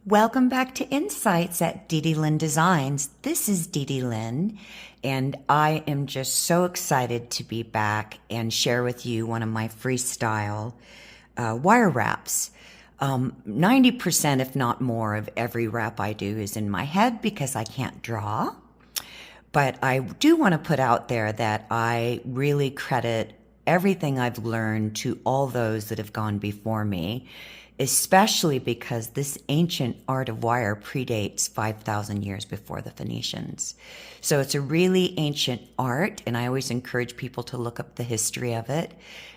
Welcome back to Insights at DDLynn Designs. This is DDLynn, and I am just so excited to be back and share with you one of my freestyle wire wraps. 90%, if not more, of every wrap I do is in my head because I can't draw. But I do want to put out there that I really credit everything I've learned to all those that have gone before me, especially because this ancient art of wire predates 5,000 years before the Phoenicians. So it's a really ancient art, and I always encourage people to look up the history of it.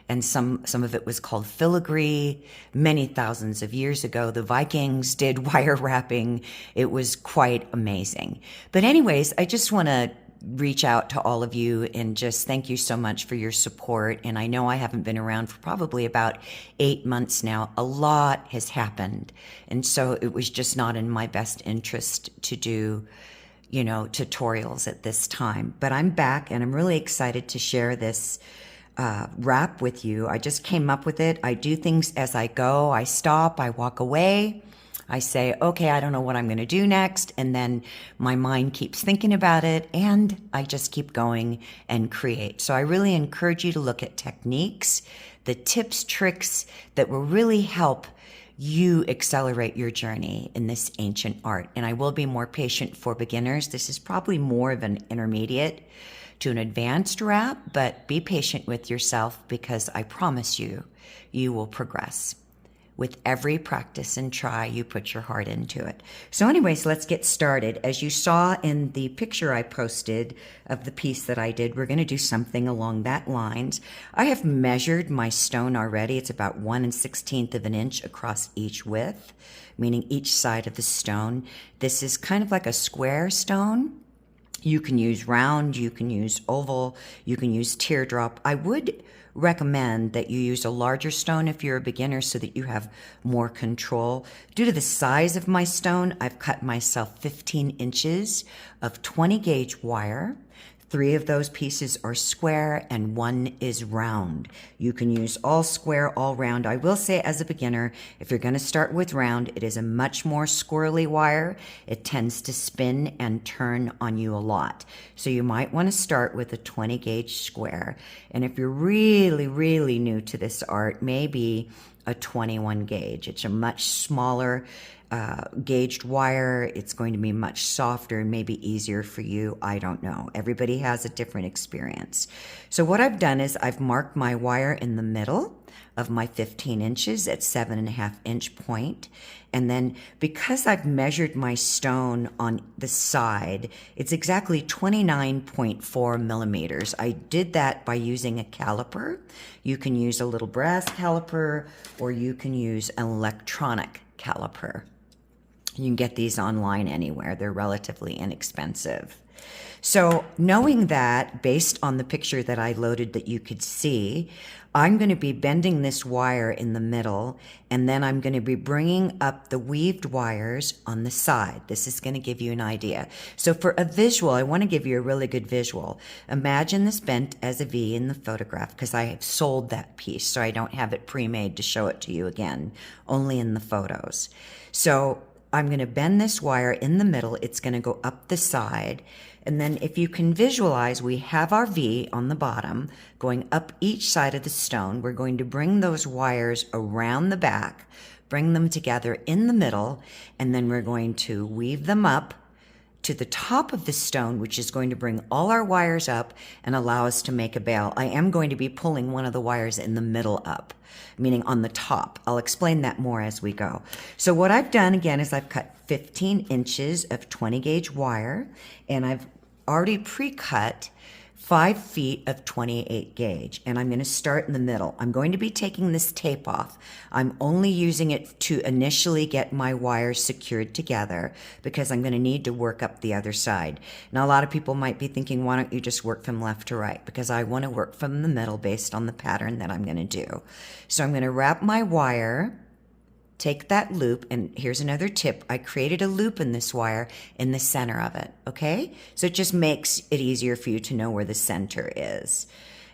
And some of it was called filigree. Many thousands of years ago, the Vikings did wire wrapping. It was quite amazing. But anyways, I just want to reach out to all of you and just thank you so much for your support. And I know I haven't been around for probably about 8 months now. A lot has happened. And so it was just not in my best interest to do, tutorials at this time. But I'm back and I'm really excited to share this wrap with you. I just came up with it. I do things as I go. I stop, I walk away. I say, okay, I don't know what I'm going to do next. And then my mind keeps thinking about it and I just keep going and create. So I really encourage you to look at techniques, the tips, tricks that will really help you accelerate your journey in this ancient art. And I will be more patient for beginners. This is probably more of an intermediate to an advanced wrap, but be patient with yourself because I promise you, you will progress. With every practice and try, you put your heart into it. So anyways, let's get started. As you saw in the picture I posted of the piece that I did, we're going to do something along that lines. I have measured my stone already. It's about 1/16 of an inch across each width, meaning each side of the stone. This is kind of like a square stone. You can use round, you can use oval, you can use teardrop. I would recommend that you use a larger stone if you're a beginner so that you have more control. Due to the size of my stone, I've cut myself 15 inches of 20 gauge wire. 3 of those pieces are square and 1 is round. You can use all square, all round. I will say as a beginner, if you're going to start with round, it is a much more squirrely wire. It tends to spin and turn on you a lot. So you might want to start with a 20 gauge square. And if you're really, really new to this art, maybe a 21 gauge. It's a much smaller gauged wire. It's going to be much softer and maybe easier for you. I don't know. Everybody has a different experience. So what I've done is I've marked my wire in the middle of my 15 inches at 7.5 inch point. And then because I've measured my stone on the side, it's exactly 29.4 millimeters. I did that by using a caliper. You can use a little brass caliper or you can use an electronic caliper. You can get these online anywhere. They're relatively inexpensive. So knowing that, based on the picture that I loaded that you could see, I'm going to be bending this wire in the middle, and then I'm going to be bringing up the weaved wires on the side. This is going to give you an idea. So for a visual, I want to give you a really good visual. Imagine this bent as a V in the photograph, because I have sold that piece, so I don't have it pre-made to show it to you again, only in the photos. So I'm going to bend this wire in the middle. It's going to go up the side. And then if you can visualize, we have our V on the bottom going up each side of the stone. We're going to bring those wires around the back, bring them together in the middle, and then we're going to weave them up to the top of the stone, which is going to bring all our wires up and allow us to make a bail. I am going to be pulling one of the wires in the middle up, meaning on the top. I'll explain that more as we go. So what I've done again is I've cut 15 inches of 20 gauge wire, and I've already pre-cut 5 feet of 28 gauge, and I'm going to start in the middle. I'm going to be taking this tape off. I'm only using it to initially get my wires secured together because I'm going to need to work up the other side. Now, a lot of people might be thinking, why don't you just work from left to right? Because I want to work from the middle based on the pattern that I'm going to do. So I'm going to wrap my wire, take that loop, and here's another tip. I created a loop in this wire in the center of it, okay? So it just makes it easier for you to know where the center is.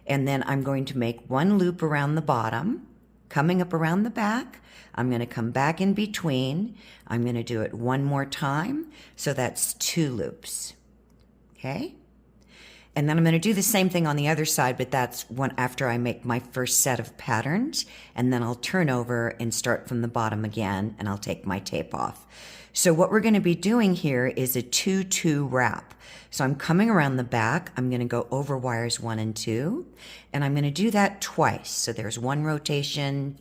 And then I'm going to make one loop around the bottom, coming up around the back. I'm going to come back in between. I'm going to do it one more time. So that's 2 loops. Okay? And then I'm going to do the same thing on the other side, but that's one after I make my first set of patterns. And then I'll turn over and start from the bottom again, and I'll take my tape off. So what we're going to be doing here is a 2-2 wrap. So I'm coming around the back. I'm going to go over wires 1 and 2, and I'm going to do that twice. So there's 1 rotation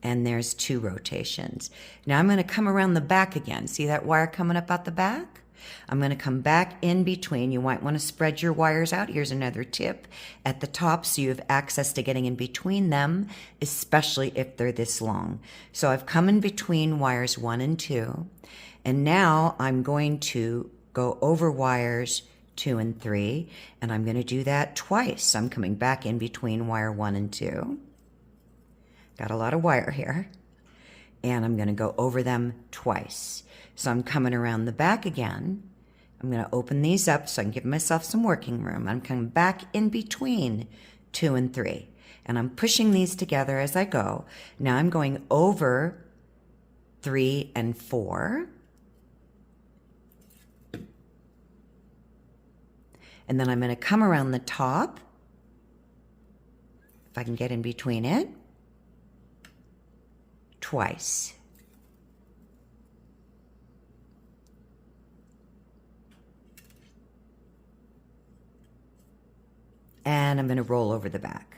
and there's 2 rotations. Now I'm going to come around the back again. See that wire coming up out the back? I'm going to come back in between. You might want to spread your wires out. Here's another tip at the top so you have access to getting in between them, especially if they're this long. So I've come in between wires 1 and 2, and now I'm going to go over wires 2 and 3, and I'm going to do that twice. I'm coming back in between wire 1 and 2. Got a lot of wire here. And I'm going to go over them twice. So I'm coming around the back again. I'm going to open these up so I can give myself some working room. I'm coming back in between 2 and 3. And I'm pushing these together as I go. Now I'm going over 3 and 4. And then I'm going to come around the top, if I can get in between it, twice. And I'm going to roll over the back.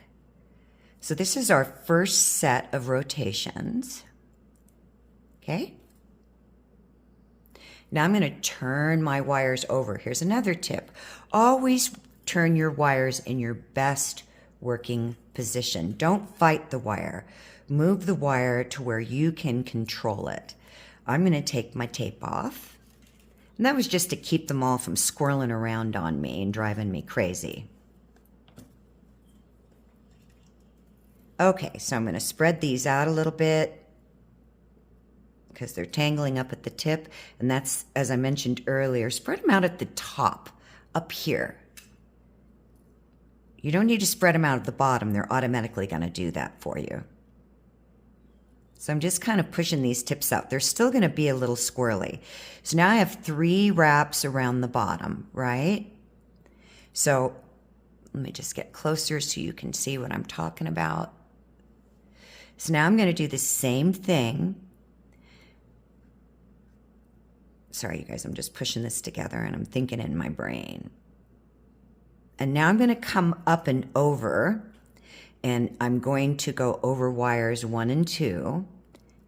So this is our first set of rotations. Okay? Now I'm going to turn my wires over. Here's another tip. Always turn your wires in your best working position. Don't fight the wire. Move the wire to where you can control it. I'm going to take my tape off. And that was just to keep them all from squirreling around on me and driving me crazy. Okay, so I'm going to spread these out a little bit because they're tangling up at the tip. And that's, as I mentioned earlier, spread them out at the top, up here. You don't need to spread them out at the bottom. They're automatically going to do that for you. So I'm just kind of pushing these tips out. They're still going to be a little squirrely. So now I have 3 wraps around the bottom, right? So let me just get closer so you can see what I'm talking about. So now I'm going to do the same thing. Sorry, you guys, I'm just pushing this together and I'm thinking in my brain. And now I'm going to come up and over, and I'm going to go over wires 1 and 2,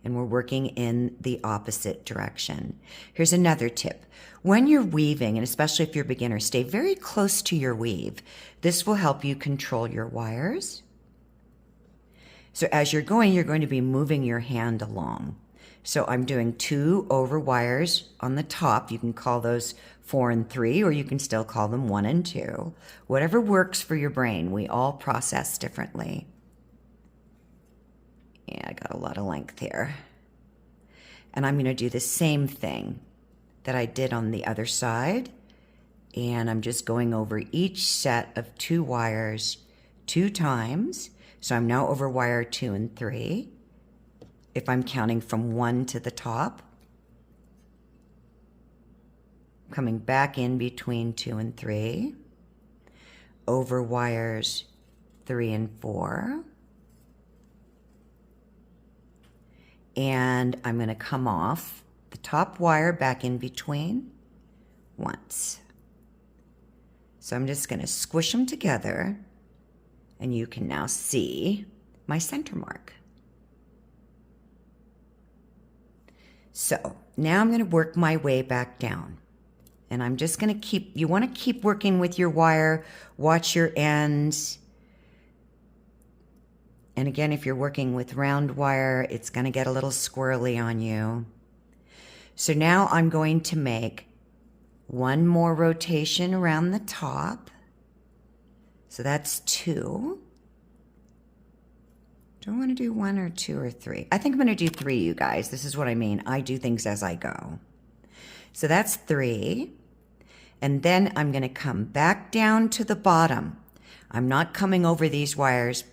and we're working in the opposite direction. Here's another tip. When you're weaving, and especially if you're a beginner, stay very close to your weave. This will help you control your wires. So as you're going to be moving your hand along. So I'm doing 2 over wires on the top. You can call those 4 and 3, or you can still call them 1 and 2. Whatever works for your brain. We all process differently. Yeah, I got a lot of length here. And I'm going to do the same thing that I did on the other side. And I'm just going over each set of 2 wires 2 times. So I'm now over wire 2 and 3. If I'm counting from 1 to the top. Coming back in between 2 and 3. Over wires 3 and 4. And I'm going to come off the top wire back in between once. So I'm just going to squish them together, and you can now see my center mark. So now I'm going to work my way back down. And I'm just going to you want to keep working with your wire, watch your ends. And again, if you're working with round wire, it's going to get a little squirrely on you. So now I'm going to make 1 more rotation around the top. So that's 2. Do I want to do 1 or 2 or 3? I think I'm going to do 3, you guys. This is what I mean. I do things as I go. So that's 3. And then I'm going to come back down to the bottom. I'm not coming over these wires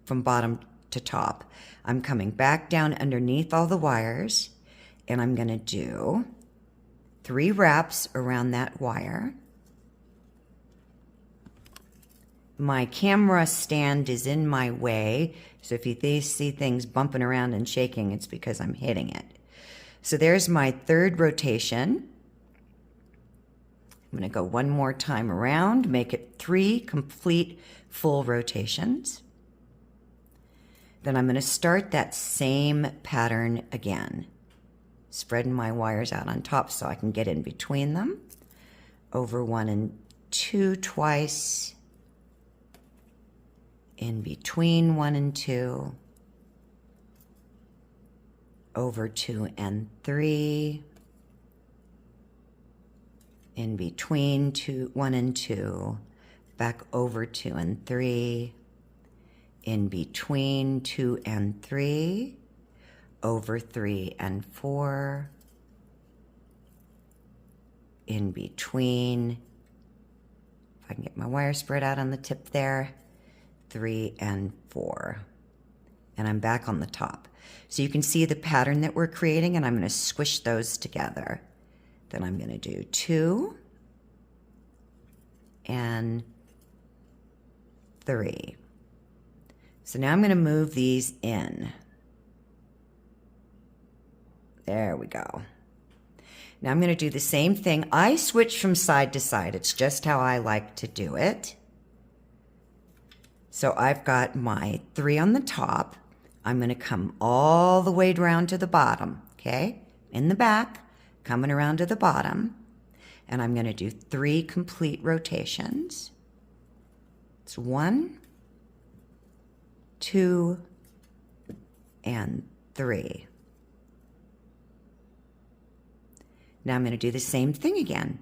from bottom to top. I'm coming back down underneath all the wires, and I'm going to do 3 wraps around that wire. My camera stand is in my way, so if you see things bumping around and shaking, it's because I'm hitting it. So there's my 3rd rotation. I'm going to go one more time around, make it 3 complete full rotations. Then I'm going to start that same pattern again, spreading my wires out on top so I can get in between them. Over 1 and 2 twice, in between 1 and 2, over 2 and 3, in between 1 and 2, back over 2 and 3, in between 2 and 3, over 3 and 4, in between, if I can get my wire spread out on the tip there, 3 and 4. And I'm back on the top. So you can see the pattern that we're creating, and I'm going to squish those together. Then I'm going to do 2 and 3. So now I'm going to move these in. There we go. Now I'm going to do the same thing. I switch from side to side. It's just how I like to do it. So I've got my 3 on the top. I'm going to come all the way around to the bottom, okay? In the back, coming around to the bottom. And I'm going to do 3 complete rotations. It's 1, 2, and 3. Now I'm going to do the same thing again.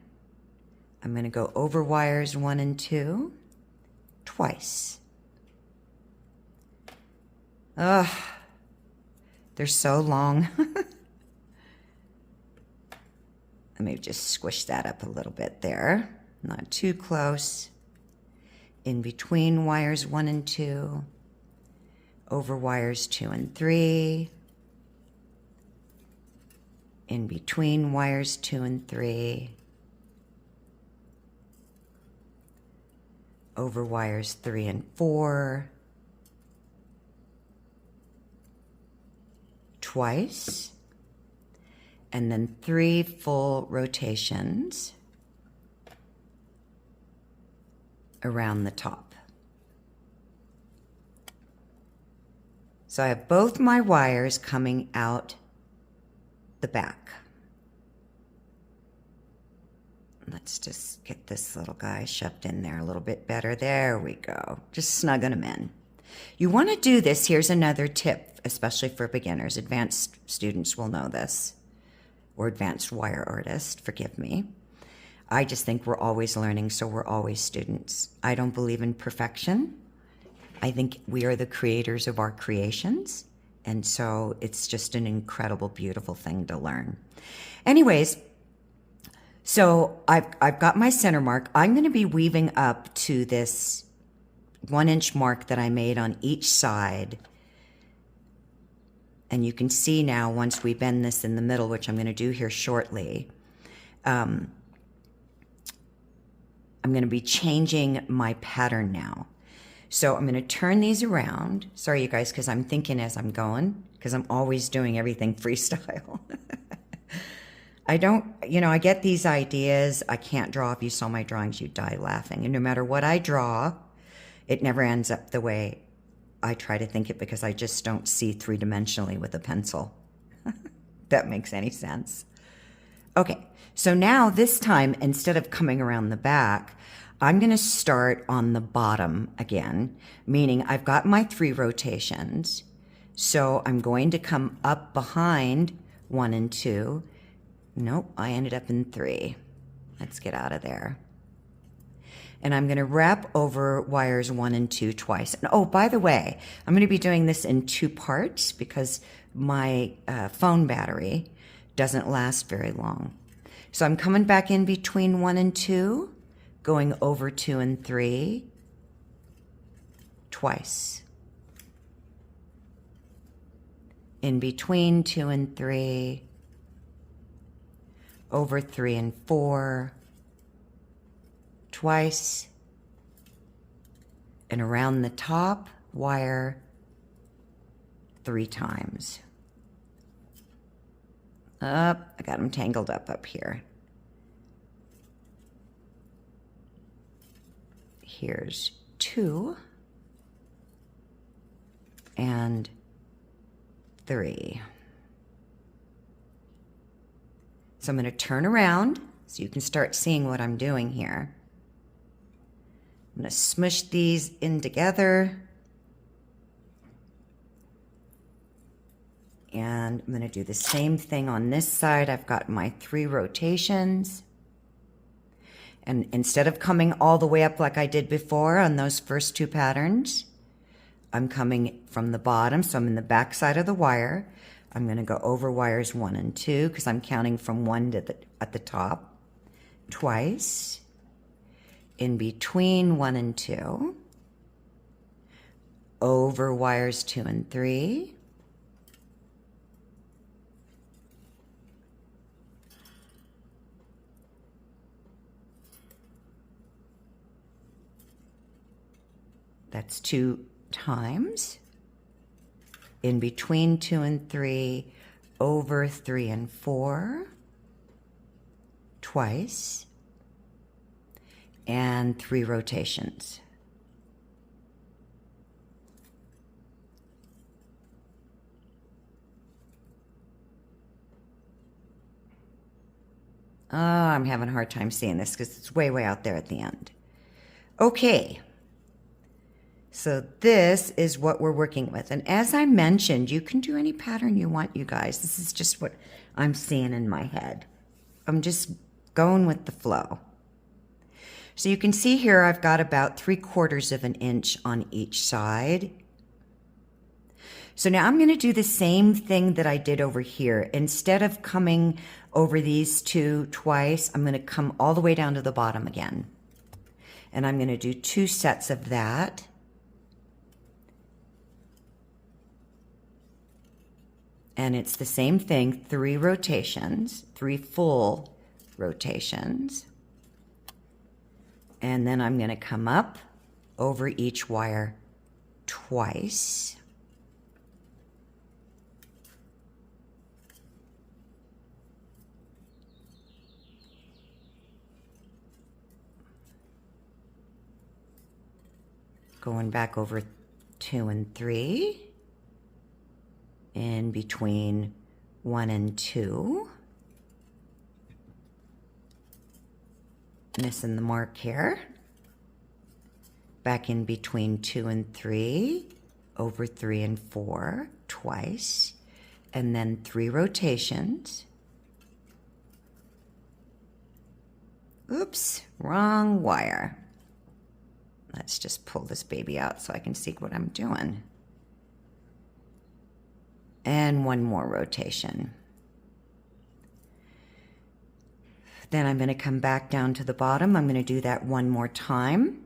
I'm going to go over wires 1 and 2 twice. Ugh, they're so long. Let me just squish that up a little bit there. Not too close. In between wires 1 and 2, over wires 2 and 3, in between wires 2 and 3, over wires 3 and 4, twice, and then 3 full rotations around the top. So I have both my wires coming out the back. Let's just get this little guy shoved in there a little bit better. There we go. Just snugging them in. You want to do this. Here's another tip, especially for beginners. Advanced students will know this, or advanced wire artists, forgive me. I just think we're always learning, so we're always students. I don't believe in perfection. I think we are the creators of our creations, and so it's just an incredible, beautiful thing to learn. Anyways, so I've got my center mark. I'm going to be weaving up to this 1-inch mark that I made on each side. And you can see now, once we bend this in the middle, which I'm going to do here shortly, I'm going to be changing my pattern now. So I'm going to turn these around. Sorry, you guys, because I'm thinking as I'm going, because I'm always doing everything freestyle. I don't, I get these ideas. I can't draw. If you saw my drawings, you'd die laughing. And no matter what I draw, it never ends up the way I try to think it, because I just don't see 3-dimensionally with a pencil. That makes any sense. Okay, so now this time, instead of coming around the back, I'm going to start on the bottom again, meaning I've got my 3 rotations. So I'm going to come up behind 1 and 2. Nope, I ended up in 3. Let's get out of there. And I'm going to wrap over wires 1 and 2 twice. And oh, by the way, I'm going to be doing this in 2 parts because my phone battery doesn't last very long. So I'm coming back in between 1 and 2, going over 2 and 3 twice. in between 2 and 3, over 3 and 4, twice, and around the top wire 3 times. Up, I got them tangled up here. Here's 2 and 3. So I'm going to turn around so you can start seeing what I'm doing here. I'm going to smush these in together. And I'm going to do the same thing on this side. I've got my 3 rotations. And instead of coming all the way up like I did before on those first 2 patterns, I'm coming from the bottom, so I'm in the back side of the wire. I'm going to go over wires 1 and 2 because I'm counting from 1 to at the top, twice, in between 1 and 2, over wires 2 and 3, that's 2 times, in between 2 and 3, over 3 and 4, twice, and 3 rotations. Oh, I'm having a hard time seeing this because it's way out there at the end. Okay. So this is what we're working with. And as I mentioned, you can do any pattern you want, you guys. This is just what I'm seeing in my head. I'm just going with the flow. So you can see here I've got about 3/4 of an inch on each side. So now I'm going to do the same thing that I did over here. Instead of coming over these 2 twice, I'm going to come all the way down to the bottom again. And I'm going to do 2 sets of that. And it's the same thing, 3 rotations, 3 full rotations. And then I'm going to come up over each wire twice. Going back over 2 and 3. In between 1 and 2. Missing the mark here. Back in between 2 and 3, over 3 and 4, twice, and then 3 rotations. Oops, wrong wire. Let's just pull this baby out so I can see what I'm doing. And 1 more rotation. Then I'm going to come back down to the bottom. I'm going to do that 1 more time.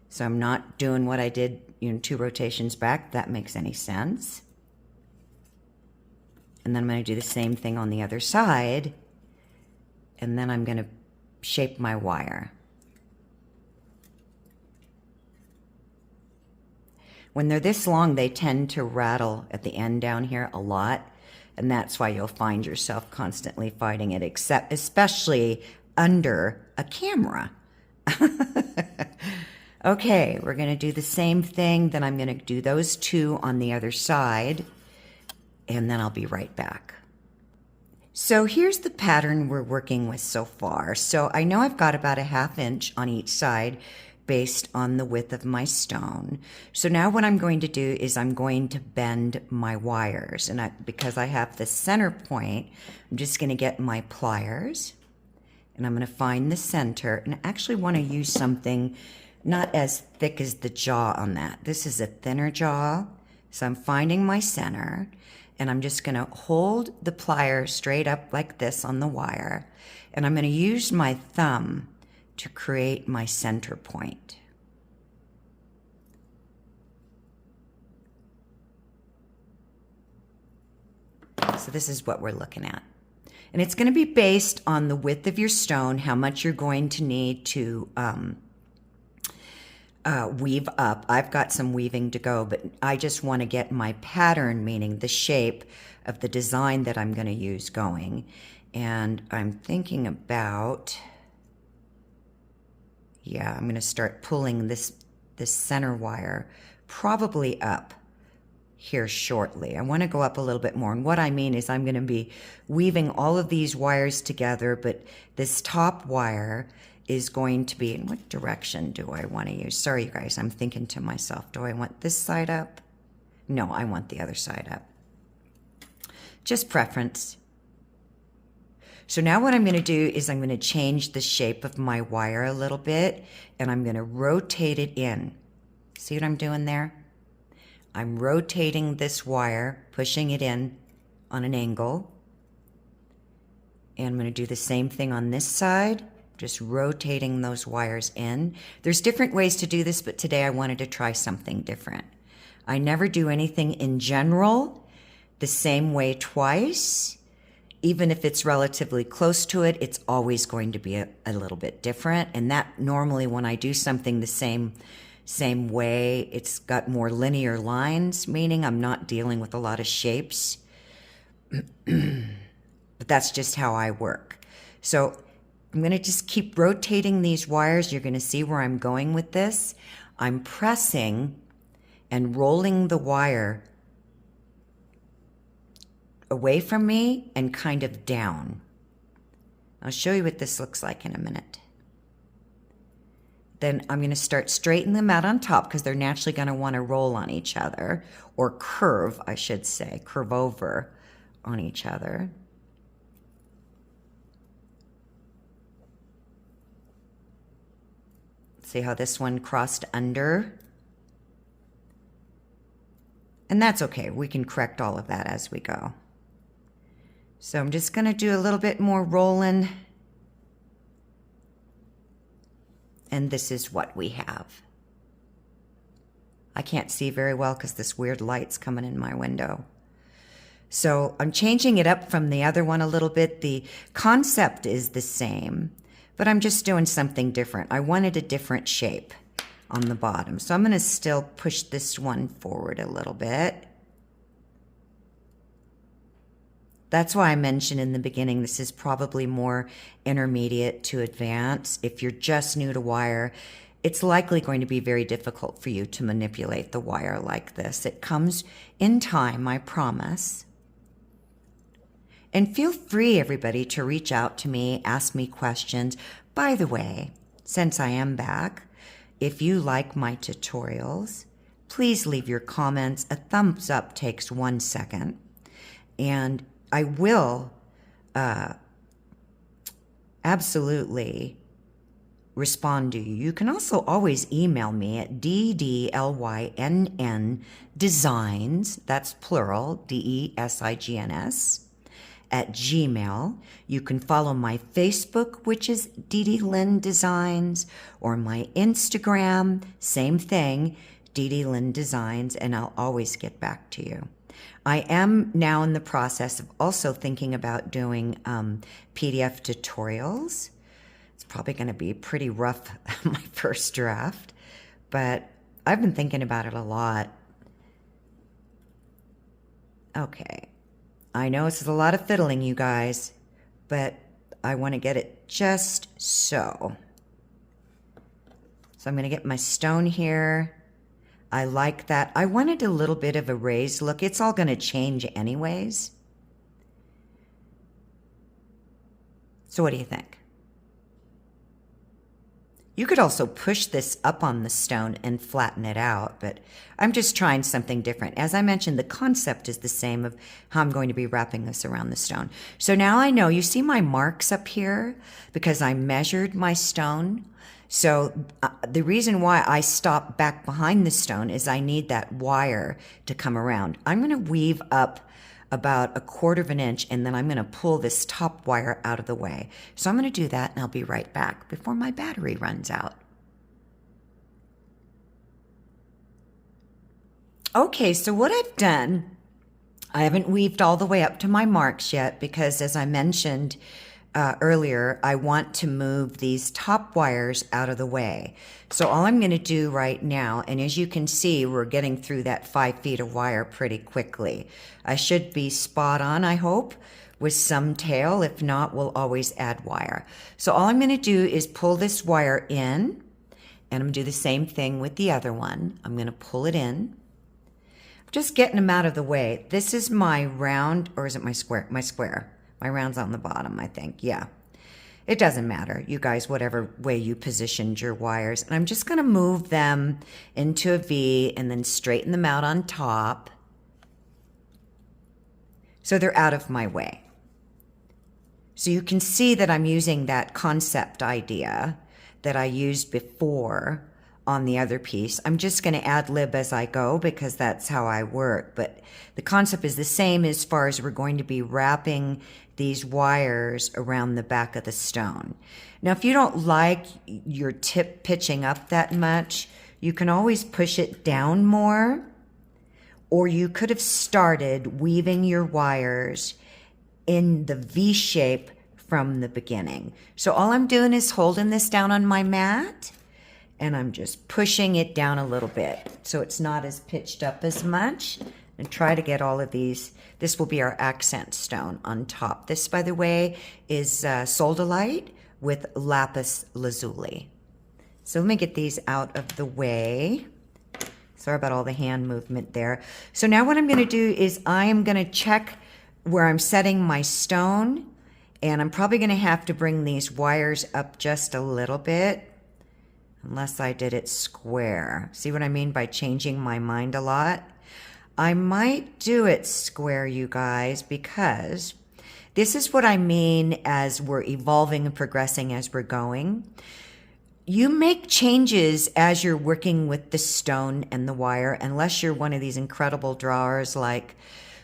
So I'm not doing what I did, 2 rotations back. If that makes any sense. And then I'm going to do the same thing on the other side. And then I'm going to shape my wire. When they're this long, they tend to rattle at the end down here a lot, and that's why you'll find yourself constantly fighting it, especially under a camera. Okay, we're going to do the same thing. Then I'm going to do those 2 on the other side, and then I'll be right back. So here's the pattern we're working with so far. So I know I've got about a 1/2 inch on each side, based on the width of my stone. So now what I'm going to do is I'm going to bend my wires. And because I have the center point, I'm just going to get my pliers. And I'm going to find the center. And I actually want to use something not as thick as the jaw on that. This is a thinner jaw. So I'm finding my center. And I'm just going to hold the plier straight up like this on the wire. And I'm going to use my thumb to create my center point. So this is what we're looking at. And it's going to be based on the width of your stone, how much you're going to need to weave up. I've got some weaving to go, but I just want to get my pattern, meaning the shape of the design that I'm going to use going. And I'm thinking about, yeah, I'm going to start pulling this center wire probably up here shortly. I want to go up a little bit more. And what I mean is I'm going to be weaving all of these wires together, but this top wire is going to be, in what direction do I want to use? Sorry, you guys, I'm thinking to myself, do I want this side up? No, I want the other side up. Just preference. So now what I'm going to do is I'm going to change the shape of my wire a little bit, and I'm going to rotate it in. See what I'm doing there? I'm rotating this wire, pushing it in on an angle. And I'm going to do the same thing on this side, just rotating those wires in. There's different ways to do this, but today I wanted to try something different. I never do anything in general the same way twice. Even if it's relatively close to it, it's always going to be a little bit different. And that normally when I do something the same way, it's got more linear lines, meaning I'm not dealing with a lot of shapes. But that's just how I work. So I'm going to just keep rotating these wires. You're going to see where I'm going with this. I'm pressing and rolling the wire away from me and kind of down. I'll show you what this looks like in a minute. Then I'm going to start straightening them out on top because they're naturally going to want to roll on each other, or curve, I should say, curve over on each other. See how this one crossed under? And that's okay. We can correct all of that as we go. So I'm just going to do a little bit more rolling. And this is what we have. I can't see very well because this weird light's coming in my window. So I'm changing it up from the other one a little bit. The concept is the same, but I'm just doing something different. I wanted a different shape on the bottom. So I'm going to still push this one forward a little bit. That's why I mentioned in the beginning, this is probably more intermediate to advanced. If you're just new to wire, it's likely going to be very difficult for you to manipulate the wire like this. It comes in time, I promise. And feel free, everybody, to reach out to me, ask me questions. By the way, since I am back, if you like my tutorials, please leave your comments. A thumbs up takes 1 second. And I will absolutely respond to you. You can also always email me at DDLYNN designs, that's plural, DESIGNS, at Gmail. You can follow my Facebook, which is DDLynn Designs, or my Instagram, same thing, DDLynn Designs, and I'll always get back to you. I am now in the process of also thinking about doing PDF tutorials. It's probably going to be pretty rough, my first draft, but I've been thinking about it a lot. Okay, I know this is a lot of fiddling, you guys, but I want to get it just so. So I'm going to get my stone here. I like that. I wanted a little bit of a raised look. It's all going to change anyways. So what do you think? You could also push this up on the stone and flatten it out, but I'm just trying something different. As I mentioned, the concept is the same of how I'm going to be wrapping this around the stone. So now I know, you see my marks up here because I measured my stone. So the reason why I stop back behind the stone is I need that wire to come around. I'm going to weave up about 1/4 inch, and then I'm going to pull this top wire out of the way. So I'm going to do that, and I'll be right back before my battery runs out. Okay, so what I've done I haven't weaved all the way up to my marks yet because, as I mentioned earlier, I want to move these top wires out of the way. So all I'm going to do right now, and as you can see, we're getting through that 5 feet of wire pretty quickly. I should be spot on, I hope, with some tail. If not, we'll always add wire. So all I'm going to do is pull this wire in, and I'm going to do the same thing with the other one. I'm going to pull it in. Just getting them out of the way. This is my round, or is it my square? My square. My round's on the bottom, I think. Yeah. It doesn't matter, you guys, whatever way you positioned your wires. And I'm just going to move them into a V and then straighten them out on top so they're out of my way. So you can see that I'm using that concept idea that I used before on the other piece. I'm just going to ad lib as I go because that's how I work. But the concept is the same as far as we're going to be wrapping these wires around the back of the stone. Now, if you don't like your tip pitching up that much, you can always push it down more, or you could have started weaving your wires in the V shape from the beginning. So all I'm doing is holding this down on my mat, and I'm just pushing it down a little bit so it's not as pitched up as much, and try to get all of these. This will be our accent stone on top. This, by the way, is soldalite with lapis lazuli. So let me get these out of the way. Sorry about all the hand movement there. So now what I'm going to do is I am going to check where I'm setting my stone, and I'm probably going to have to bring these wires up just a little bit, unless I did it square. See what I mean by changing my mind a lot? I might do it square, you guys, because this is what I mean as we're evolving and progressing as we're going. You make changes as you're working with the stone and the wire, unless you're one of these incredible drawers like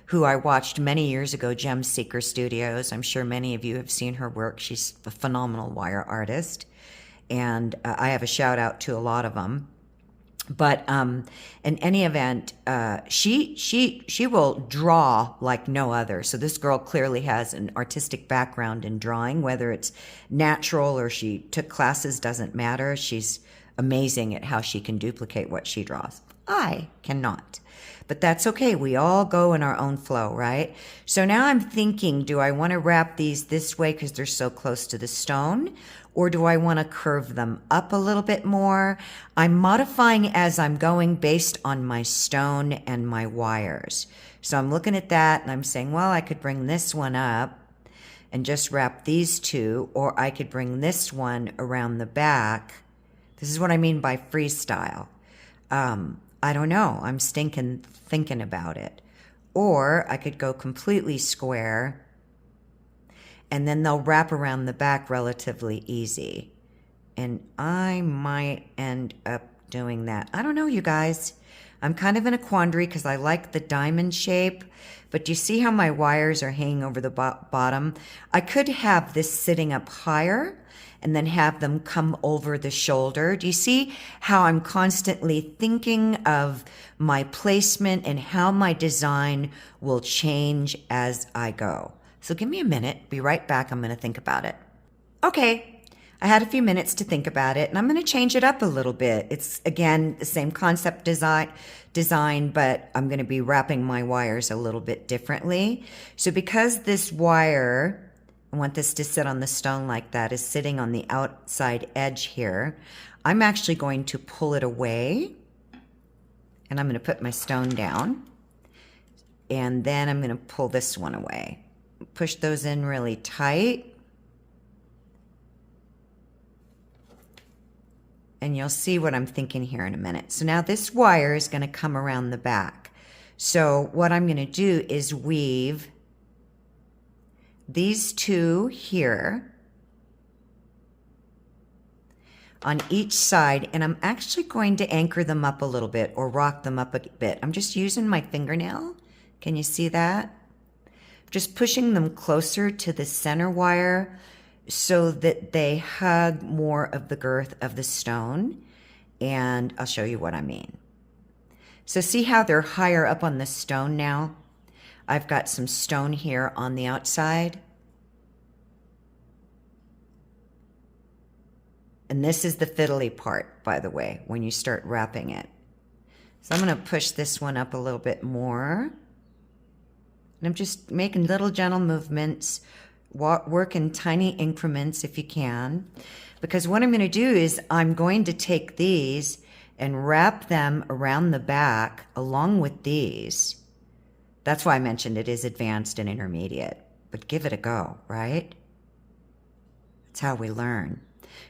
who I watched many years ago, Gem Seeker Studios. I'm sure many of you have seen her work. She's a phenomenal wire artist. And I have a shout out to a lot of them. But in any event, she will draw like no other. So this girl clearly has an artistic background in drawing, whether it's natural or she took classes, doesn't matter. She's amazing at how she can duplicate what she draws. I cannot. But that's okay. We all go in our own flow, right? So now I'm thinking, do I want to wrap these this way because they're so close to the stone? Or do I want to curve them up a little bit more? I'm modifying as I'm going based on my stone and my wires. So I'm looking at that and I'm saying, well, I could bring this one up and just wrap these two, or I could bring this one around the back. This is what I mean by freestyle. I don't know. I'm thinking about it. Or I could go completely square, and then they'll wrap around the back relatively easy. And I might end up doing that. I don't know, you guys. I'm kind of in a quandary because I like the diamond shape, but do you see how my wires are hanging over the bottom? I could have this sitting up higher and then have them come over the shoulder. Do you see how I'm constantly thinking of my placement and how my design will change as I go? So give me a minute, be right back. I'm going to think about it. Okay, I had a few minutes to think about it, and I'm going to change it up a little bit. It's, again, the same concept design, but I'm going to be wrapping my wires a little bit differently. So because this wire, I want this to sit on the stone like that, is sitting on the outside edge here, I'm actually going to pull it away, and I'm going to put my stone down, and then I'm going to pull this one away. Push those in really tight, and you'll see what I'm thinking here in a minute. So now this wire is going to come around the back. So what I'm going to do is weave these two here on each side, and I'm actually going to anchor them up a little bit or rock them up a bit. I'm just using my fingernail. Can you see that? Just pushing them closer to the center wire so that they hug more of the girth of the stone. And I'll show you what I mean. So see how they're higher up on the stone now? I've got some stone here on the outside. And this is the fiddly part, by the way, when you start wrapping it. So I'm going to push this one up a little bit more. And I'm just making little gentle movements. Work in tiny increments if you can. Because what I'm going to do is I'm going to take these and wrap them around the back along with these. That's why I mentioned it is advanced and intermediate. But give it a go, right? That's how we learn.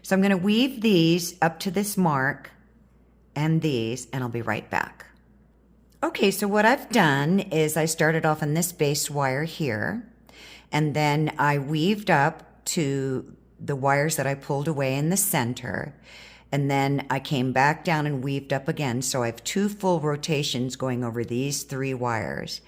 So I'm going to weave these up to this mark and these, and I'll be right back. Okay, so what I've done is I started off on this base wire here, and then I weaved up to the wires that I pulled away in the center, and then I came back down and weaved up again. So I have 2 full rotations going over these 3 wires.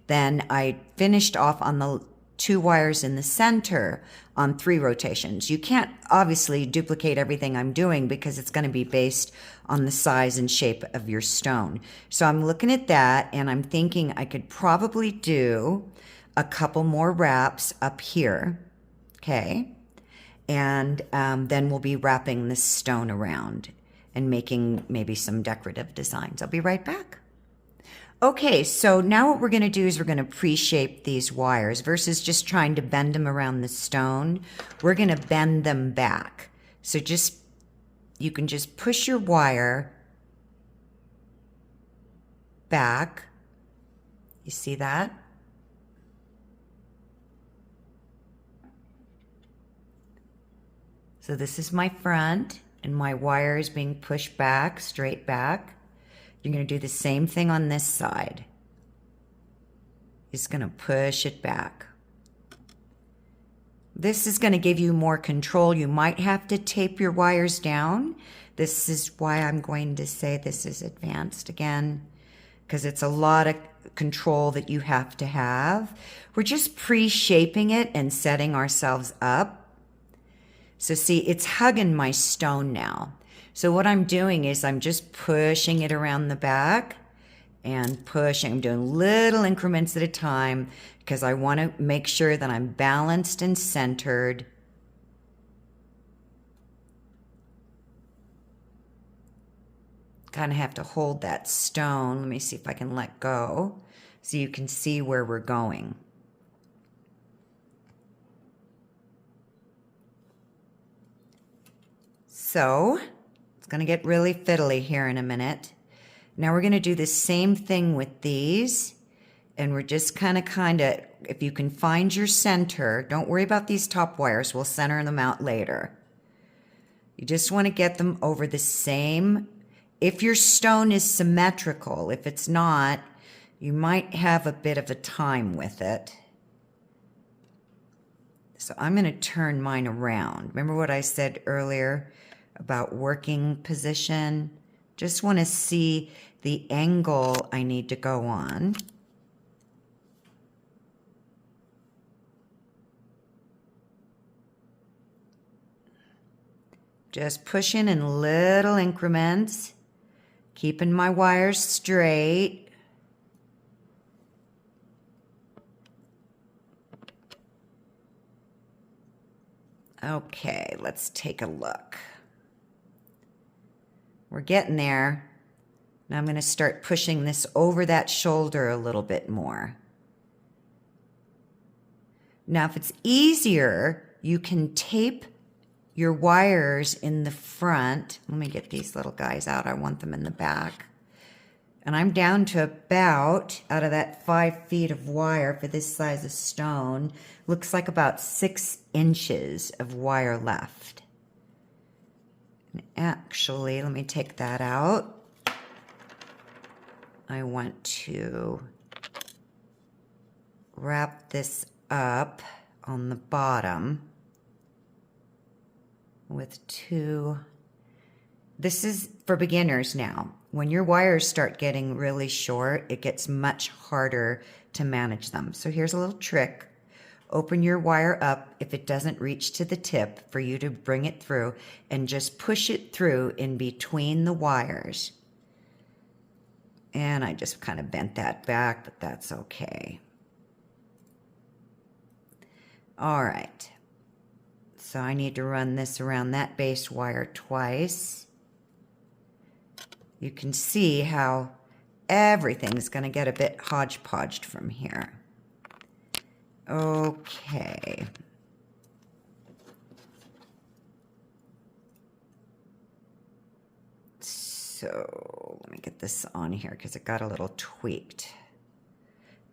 Then I finished off on the 2 wires in the center on 3 rotations. You can't obviously duplicate everything I'm doing because it's going to be based on the size and shape of your stone. So I'm looking at that and I'm thinking I could probably do a couple more wraps up here. Okay. And then we'll be wrapping this stone around and making maybe some decorative designs. I'll be right back. Okay, so now what we're going to do is we're going to pre-shape these wires versus just trying to bend them around the stone. We're going to bend them back. So you can just push your wire back. You see that? So this is my front and my wire is being pushed back, straight back. You're going to do the same thing on this side. Just going to push it back. This is going to give you more control. You might have to tape your wires down. This is why I'm going to say this is advanced again, because it's a lot of control that you have to have. We're just pre-shaping it and setting ourselves up. So see, it's hugging my stone now. So what I'm doing is I'm just pushing it around the back and pushing. I'm doing little increments at a time because I want to make sure that I'm balanced and centered. Kind of have to hold that stone. Let me see if I can let go so you can see where we're going. So going to get really fiddly here in a minute. Now we're going to do the same thing with these, and we're just kind of, if you can find your center, don't worry about these top wires, we'll center them out later. You just want to get them over the same. If your stone is symmetrical, if it's not, you might have a bit of a time with it. So I'm going to turn mine around. Remember what I said earlier about working position? Just want to see the angle I need to go on. Just pushing in little increments, keeping my wires straight. Okay, let's take a look. We're getting there. Now I'm going to start pushing this over that shoulder a little bit more. Now, if it's easier, you can tape your wires in the front. Let me get these little guys out. I want them in the back. And I'm down to about, out of that 5 feet of wire for this size of stone, looks like about 6 inches of wire left. And actually, let me take that out. I want to wrap this up on the bottom with 2. This is for beginners now. When your wires start getting really short, it gets much harder to manage them. So here's a little trick. Open your wire up if it doesn't reach to the tip for you to bring it through, and just push it through in between the wires. And I just kind of bent that back, but that's okay. All right. So I need to run this around that base wire twice. You can see how everything's going to get a bit hodgepodged from here. Okay. So let me get this on here because it got a little tweaked.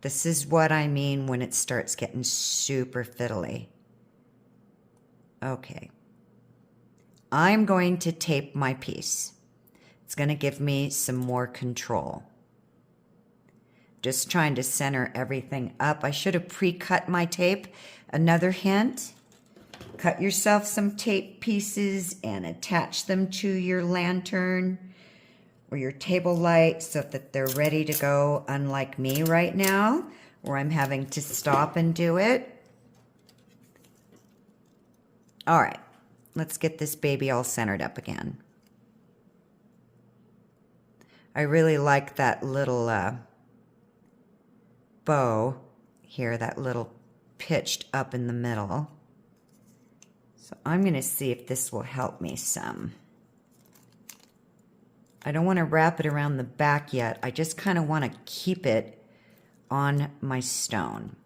This is what I mean when it starts getting super fiddly. Okay. I'm going to tape my piece. It's going to give me some more control. Just trying to center everything up. I should have pre-cut my tape. Another hint, cut yourself some tape pieces and attach them to your lantern or your table light so that they're ready to go, unlike me right now, where I'm having to stop and do it. All right, let's get this baby all centered up again. I really like that little bow here, that little pitched up in the middle. So I'm going to see if this will help me some. I don't want to wrap it around the back yet. I just kind of want to keep it on my stone.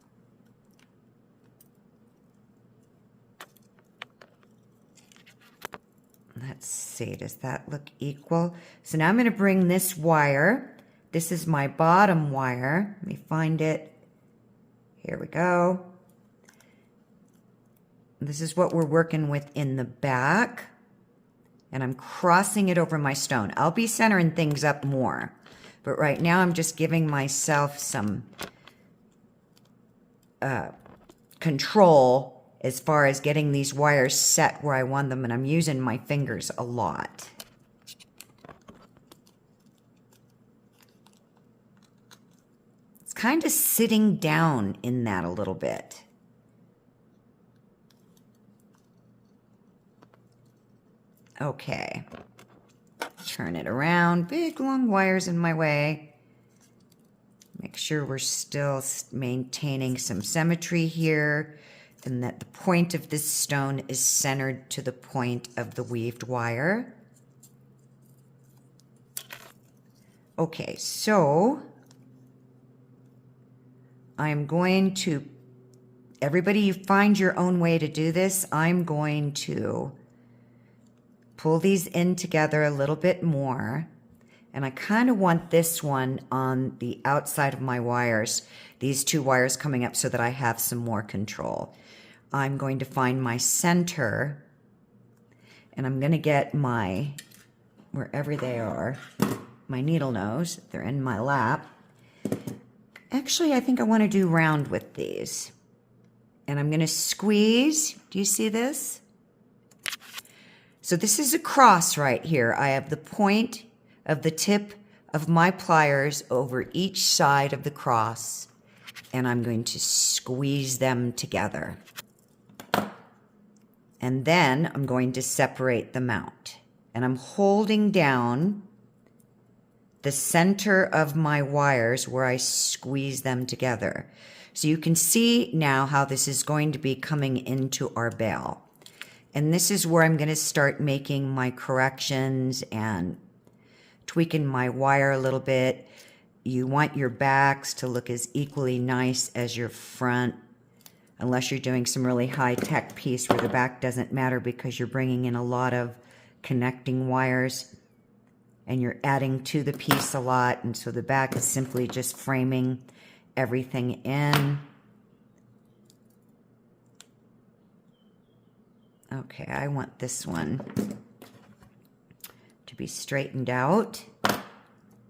Let's see, does that look equal? So now I'm going to bring this wire. This is my bottom wire. Let me find it. Here we go. This is what we're working with in the back. And I'm crossing it over my stone. I'll be centering things up more. But right now I'm just giving myself some control as far as getting these wires set where I want them, and I'm using my fingers a lot. It's kind of sitting down in that a little bit. Okay. Turn it around. Big long wires in my way. Make sure we're still maintaining some symmetry here, and that the point of this stone is centered to the point of the weaved wire. Okay, so I'm going to, everybody, you find your own way to do this. I'm going to pull these in together a little bit more. And I kind of want this one on the outside of my wires, these two wires coming up so that I have some more control. I'm going to find my center, and I'm going to get my, wherever they are, my needle nose. They're in my lap. Actually, I think I want to do round with these. And I'm going to squeeze. Do you see this? So this is a cross right here. I have the point of the tip of my pliers over each side of the cross, and I'm going to squeeze them together. And then I'm going to separate them out. And I'm holding down the center of my wires where I squeeze them together. So you can see now how this is going to be coming into our bale. And this is where I'm going to start making my corrections and tweaking my wire a little bit. You want your backs to look as equally nice as your front, unless you're doing some really high-tech piece where the back doesn't matter because you're bringing in a lot of connecting wires and you're adding to the piece a lot. And so the back is simply just framing everything in. Okay, I want this one to be straightened out.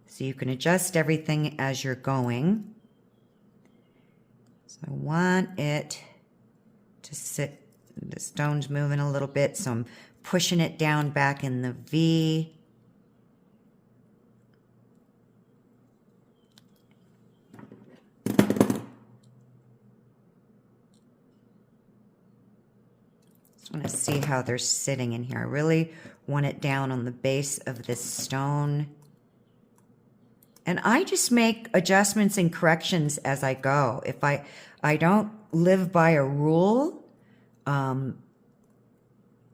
So you can adjust everything as you're going. So I want it to sit, the stone's moving a little bit, so I'm pushing it down back in the V. Just want to see how they're sitting in here. I really want it down on the base of this stone. And I just make adjustments and corrections as I go. If I don't live by a rule,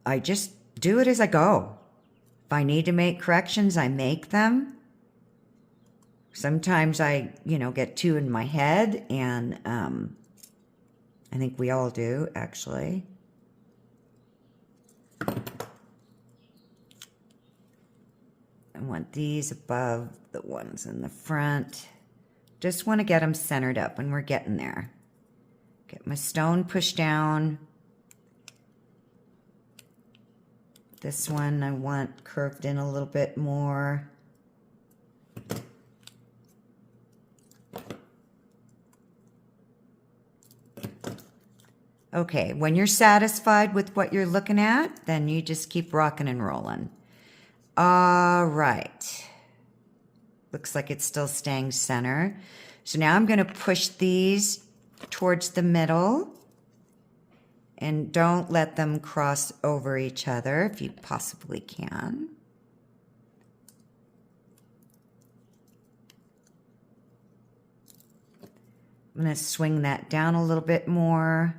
I just do it as I go. If I need to make corrections, I make them. Sometimes I, get too in my head, and I think we all do, actually. I want these above the ones in the front. Just want to get them centered up, and we're getting there. Get my stone pushed down. This one I want curved in a little bit more. Okay, when you're satisfied with what you're looking at, then you just keep rocking and rolling. All right. Looks like it's still staying center. So now I'm going to push these towards the middle. And don't let them cross over each other if you possibly can. I'm going to swing that down a little bit more.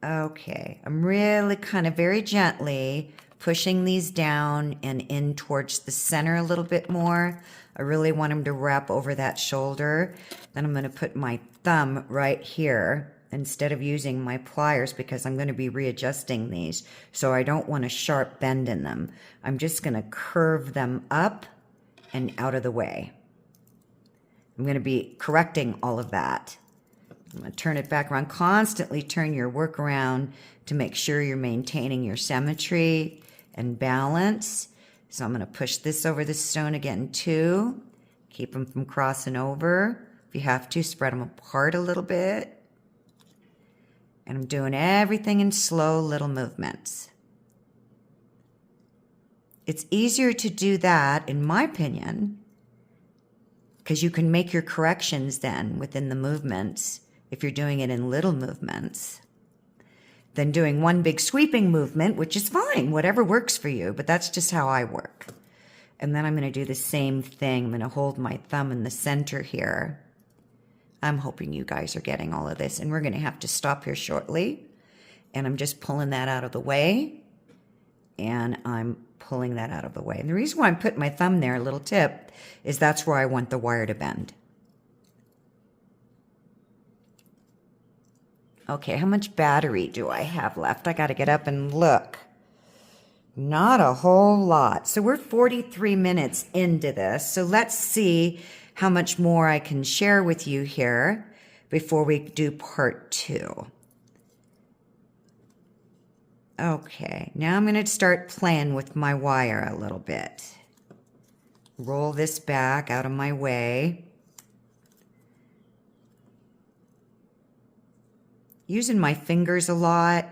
Okay, I'm really kind of very gently pushing these down and in towards the center a little bit more. I really want them to wrap over that shoulder. Then I'm going to put my thumb right here instead of using my pliers, because I'm going to be readjusting these, so I don't want a sharp bend in them. I'm just going to curve them up and out of the way. I'm going to be correcting all of that. I'm going to turn it back around. Constantly turn your work around to make sure you're maintaining your symmetry and balance. So I'm going to push this over the stone again too. Keep them from crossing over. If you have to, spread them apart a little bit. And I'm doing everything in slow little movements. It's easier to do that, in my opinion, because you can make your corrections then within the movements if you're doing it in little movements, than doing one big sweeping movement, which is fine, whatever works for you, but that's just how I work. And then I'm going to do the same thing. I'm going to hold my thumb in the center here. I'm hoping you guys are getting all of this, and we're going to have to stop here shortly. And I'm just pulling that out of the way, and I'm pulling that out of the way. And the reason why I'm putting my thumb there, a little tip, is that's where I want the wire to bend. Okay, how much battery do I have left? I got to get up and look. Not a whole lot. So we're 43 minutes into this. So let's see how much more I can share with you here before we do part 2. Okay, now I'm going to start playing with my wire a little bit. Roll this back out of my way. Using my fingers a lot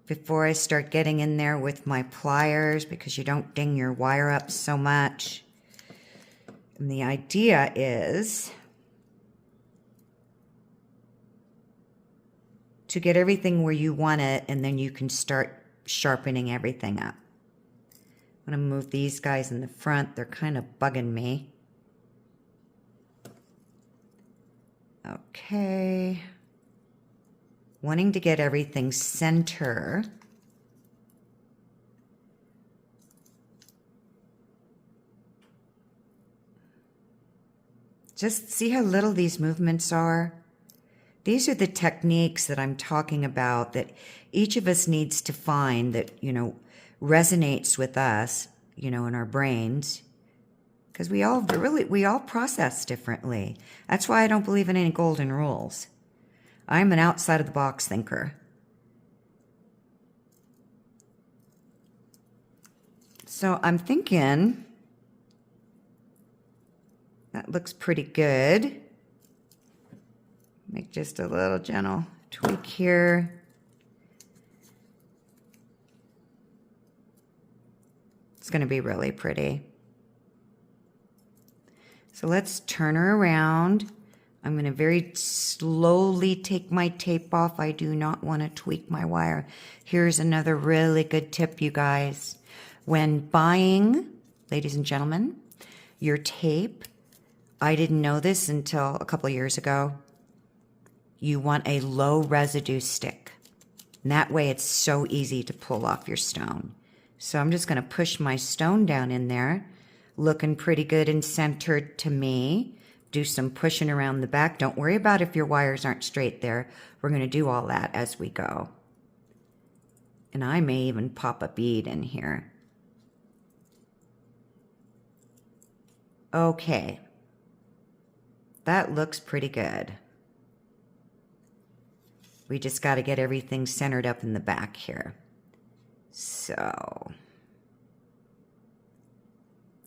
before I start getting in there with my pliers, because you don't ding your wire up so much. And the idea is to get everything where you want it, and then you can start sharpening everything up. I'm going to move these guys in the front. They're kind of bugging me. Okay. Wanting to get everything center. Just see how little these movements are. These are the techniques that I'm talking about that each of us needs to find that, resonates with us, in our brains. Because we all process differently. That's why I don't believe in any golden rules. I'm an outside of the box thinker. So I'm thinking that looks pretty good. Make just a little gentle tweak here. It's going to be really pretty. So let's turn her around. I'm going to very slowly take my tape off. I do not want to tweak my wire. Here's another really good tip, you guys. When buying, ladies and gentlemen, your tape, I didn't know this until a couple of years ago. You want a low residue stick. And that way it's so easy to pull off your stone. So I'm just going to push my stone down in there, looking pretty good and centered to me. Do some pushing around the back. Don't worry about if your wires aren't straight there. We're going to do all that as we go. And I may even pop a bead in here. Okay. That looks pretty good. We just got to get everything centered up in the back here. So,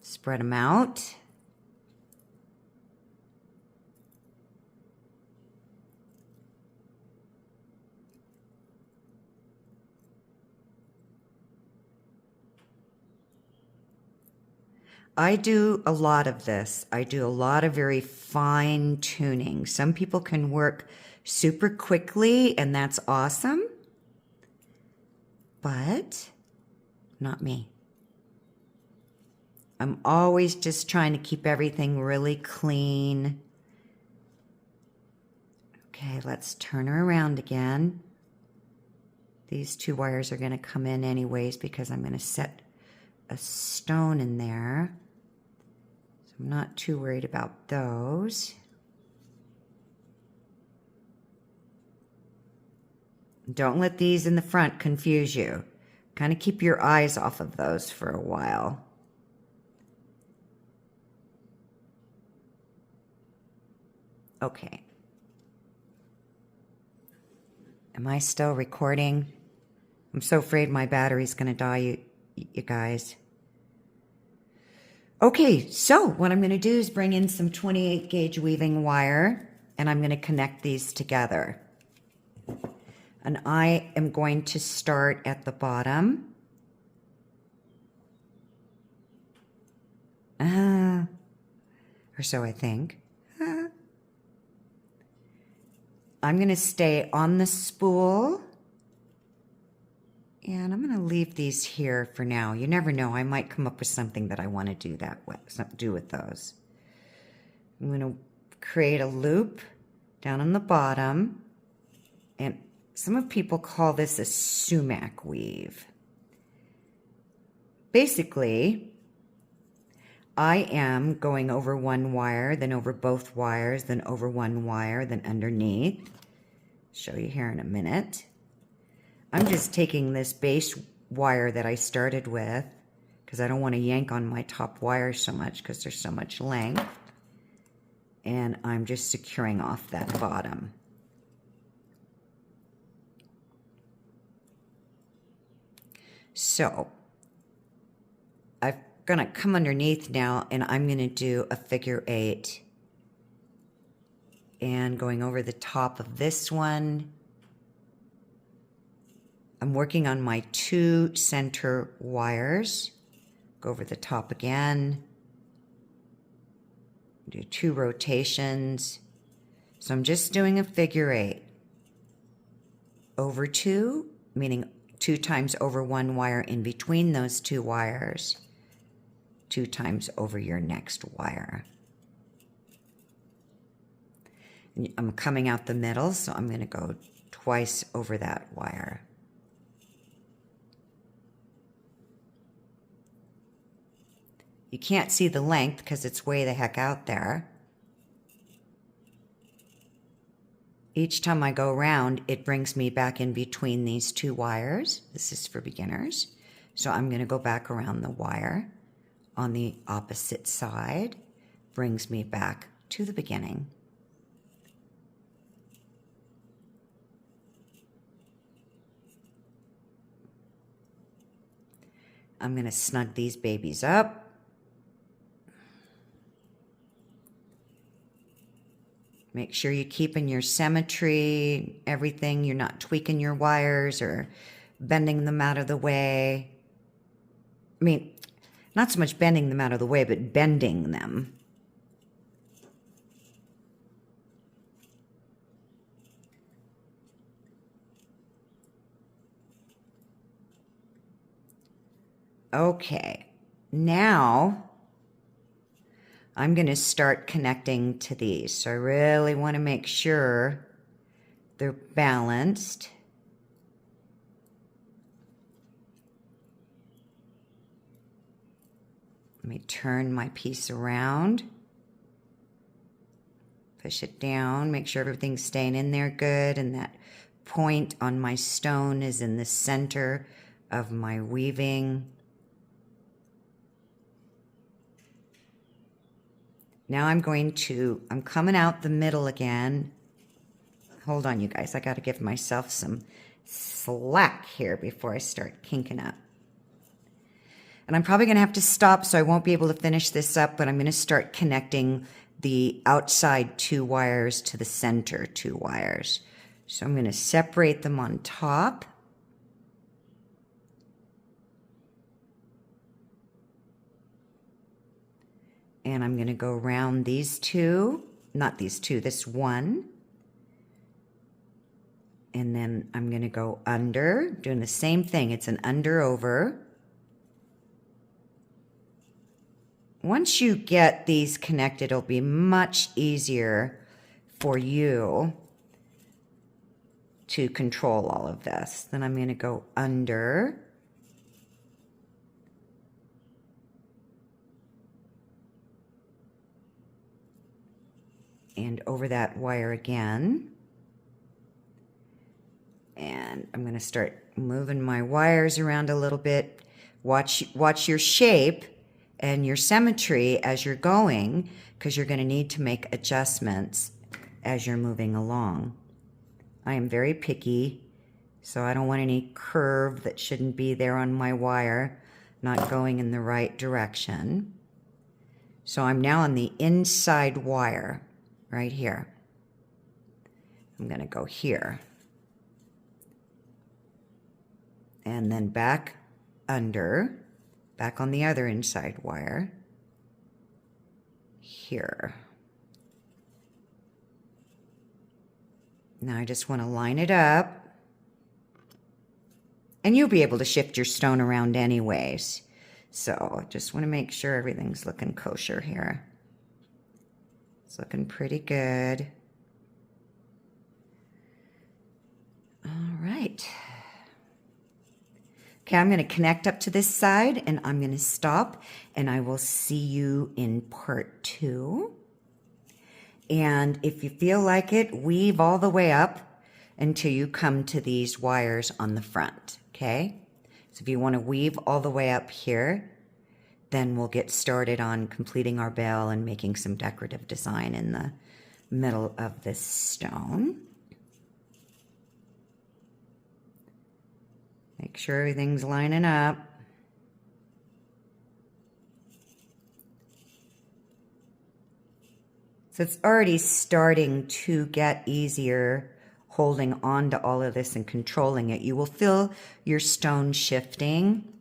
spread them out. I do a lot of this. I do a lot of very fine tuning. Some people can work super quickly, and that's awesome. But not me. I'm always just trying to keep everything really clean. Okay, let's turn her around again. These two wires are going to come in anyways because I'm going to set a stone in there. So I'm not too worried about those. Don't let these in the front confuse you. Kind of keep your eyes off of those for a while. Okay. Am I still recording? I'm so afraid my battery's going to die, you guys. Okay, so what I'm going to do is bring in some 28 gauge weaving wire, and I'm going to connect these together. And I am going to start at the bottom. Or so I think. I'm going to stay on the spool. And I'm going to leave these here for now. You never know. I might come up with something that I want to do with those. I'm going to create a loop down on the bottom. And some people call this a sumac weave. Basically, I am going over one wire, then over both wires, then over one wire, then underneath. Show you here in a minute. I'm just taking this base wire that I started with because I don't want to yank on my top wire so much because there's so much length. And I'm just securing off that bottom. So I'm going to come underneath now and I'm going to do a figure 8. And going over the top of this one, I'm working on my 2 center wires. Go over the top again. Do 2 rotations. So I'm just doing a figure 8. Over 2, meaning 2 times over one wire in between those 2 wires. 2 times over your next wire. And I'm coming out the middle, so I'm going to go twice over that wire. You can't see the length because it's way the heck out there. Each time I go around, it brings me back in between these 2 wires. This is for beginners. So I'm going to go back around the wire on the opposite side. Brings me back to the beginning. I'm going to snug these babies up. Make sure you're keeping your symmetry, everything. You're not tweaking your wires or bending them out of the way. I mean, not so much bending them out of the way, but bending them. Okay, now I'm going to start connecting to these. So I really want to make sure they're balanced. Let me turn my piece around. Push it down, make sure everything's staying in there good, and that point on my stone is in the center of my weaving. Now I'm coming out the middle again. Hold on, you guys, I gotta give myself some slack here before I start kinking up. And I'm probably gonna have to stop, so I won't be able to finish this up, but I'm gonna start connecting the outside 2 wires to the center 2 wires. So I'm gonna separate them on top. And I'm gonna go around these 2, not these 2, this one. And then I'm gonna go under, doing the same thing. It's an under over. Once you get these connected, it'll be much easier for you to control all of this. Then I'm going to go under. And over that wire again. And I'm going to start moving my wires around a little bit. Watch your shape and your symmetry as you're going, because you're going to need to make adjustments as you're moving along. I am very picky, so I don't want any curve that shouldn't be there on my wire, not going in the right direction. So I'm now on the inside wire, right here. I'm going to go here. And then back under. Back on the other inside wire, here. Now I just want to line it up. And you'll be able to shift your stone around anyways. So I just want to make sure everything's looking kosher here. It's looking pretty good. All right. Okay, I'm going to connect up to this side, and I'm going to stop, and I will see you in part 2. And if you feel like it, weave all the way up until you come to these wires on the front, okay? So if you want to weave all the way up here, then we'll get started on completing our bell and making some decorative design in the middle of this stone. Make sure everything's lining up. So it's already starting to get easier holding on to all of this and controlling it. You will feel your stone shifting.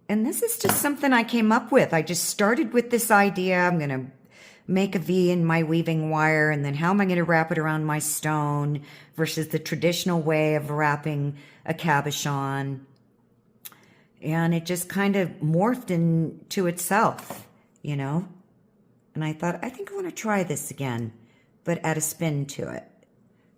And this is just something I came up with. I just started with this idea. I'm going to make a V in my weaving wire, and then how am I going to wrap it around my stone versus the traditional way of wrapping a cabochon. And it just kind of morphed into itself, you know. And I thought, I think I want to try this again, but add a spin to it,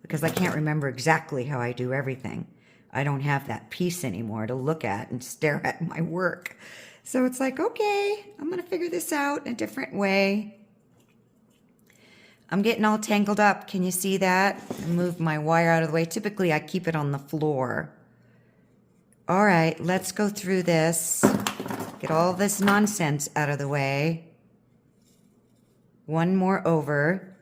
because I can't remember exactly how I do everything. I don't have that piece anymore to look at and stare at my work. So it's like, okay, I'm going to figure this out in a different way. I'm getting all tangled up. Can you see that? I moved my wire out of the way. Typically, I keep it on the floor. All right, let's go through this. Get all this nonsense out of the way. One more over.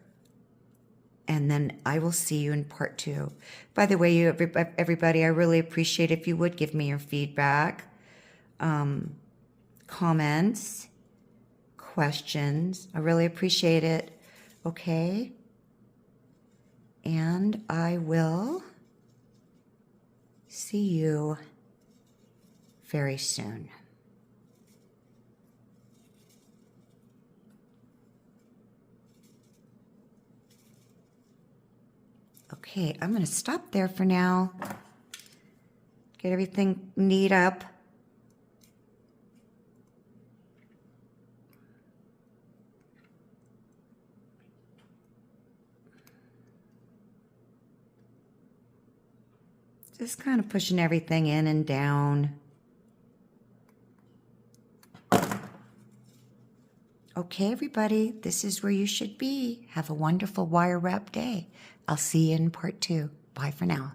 And then I will see you in part 2. By the way, everybody, I really appreciate if you would give me your feedback, comments, questions. I really appreciate it. Okay. And I will see you very soon. Okay, I'm going to stop there for now. Get everything kneed up. Just kind of pushing everything in and down. Okay, everybody, this is where you should be. Have a wonderful wire wrap day. I'll see you in part 2. Bye for now.